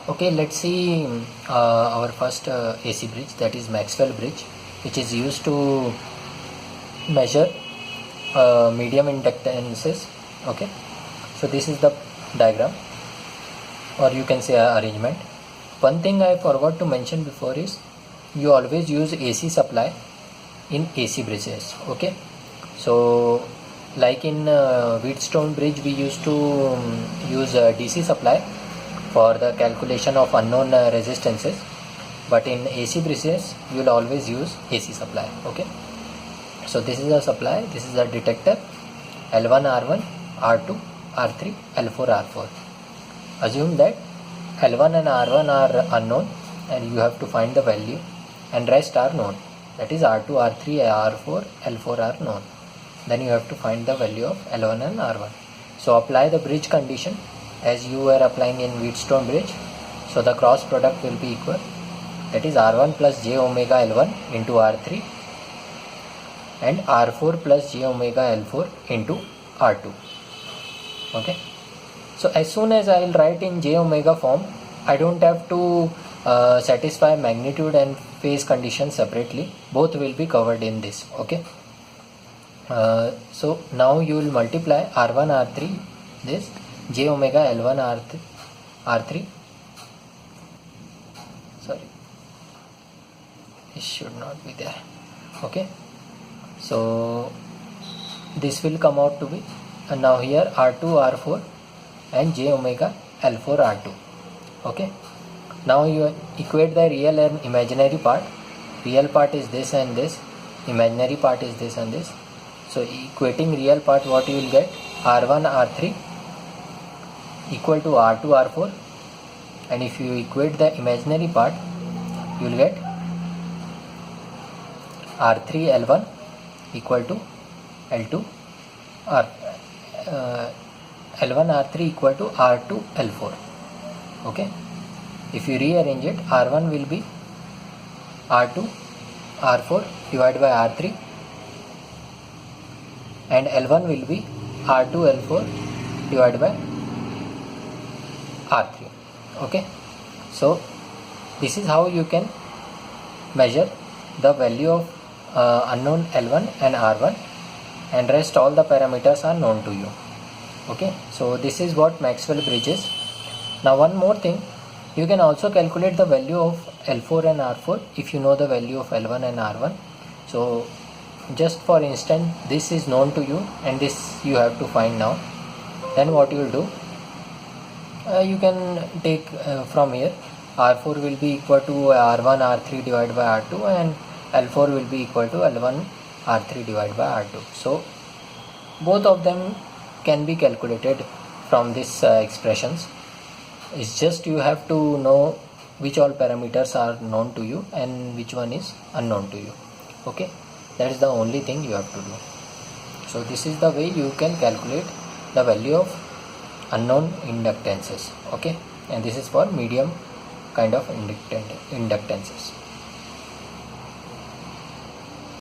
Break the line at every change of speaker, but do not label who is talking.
Okay, let's see our first AC bridge, that is Maxwell bridge, which is used to measure medium inductances. Okay, so this is the diagram, or you can say arrangement. One thing I forgot to mention before is you always use AC supply in AC bridges. Okay, so like in Wheatstone bridge we used to use DC supply for the calculation of unknown resistances, but in AC bridges you will always use AC supply. Okay, so this is the supply, this is the detector, L1 R1 R2 R3 L4 R4. Assume that L1 and R1 are unknown and you have to find the value, and rest are known, that is R2 R3 R4 L4 are known. Then you have to find the value of L1 and R1. So apply the bridge condition as you were applying in Wheatstone bridge. So the cross product will be equal, that is R1 plus j omega L1 into R3 and R4 plus j omega L4 into R2. Okay, so as soon as I will write in j omega form, I don't have to satisfy magnitude and phase condition separately, both will be covered in this. Okay, so now you will multiply R1 R3 this j omega L1 R3, sorry, it should not be there. Okay, so this will come out to be, and now here R2 R4 and j omega L4 R2. Okay, now you equate the real and imaginary part. Real part is this and this, imaginary part is this and this. So equating real part, what you will get, R1 R3 equal to R2 R4, and if you equate the imaginary part, you will get R3 L1 equal to L2 L1 R3 equal to R2 L4. Okay, if you rearrange it, R1 will be R2 R4 divided by R3 and L1 will be R2 L4 divided by R3. Okay, so this is how you can measure the value of unknown L1 and R1, and rest all the parameters are known to you. Okay, so this is what Maxwell bridge is. Now one more thing, you can also calculate the value of L4 and R4 if you know the value of L1 and R1. So just for instance, this is known to you and this you have to find now. Then what you will do, you can take from here, R4 will be equal to R1 R3 divided by R2 and L4 will be equal to L1 R3 divided by R2. So both of them can be calculated from this expressions. It's just you have to know which all parameters are known to you and which one is unknown to you. Okay, that is the only thing you have to do. So this is the way you can calculate the value of unknown inductances. Okay, and this is for medium kind of inductances.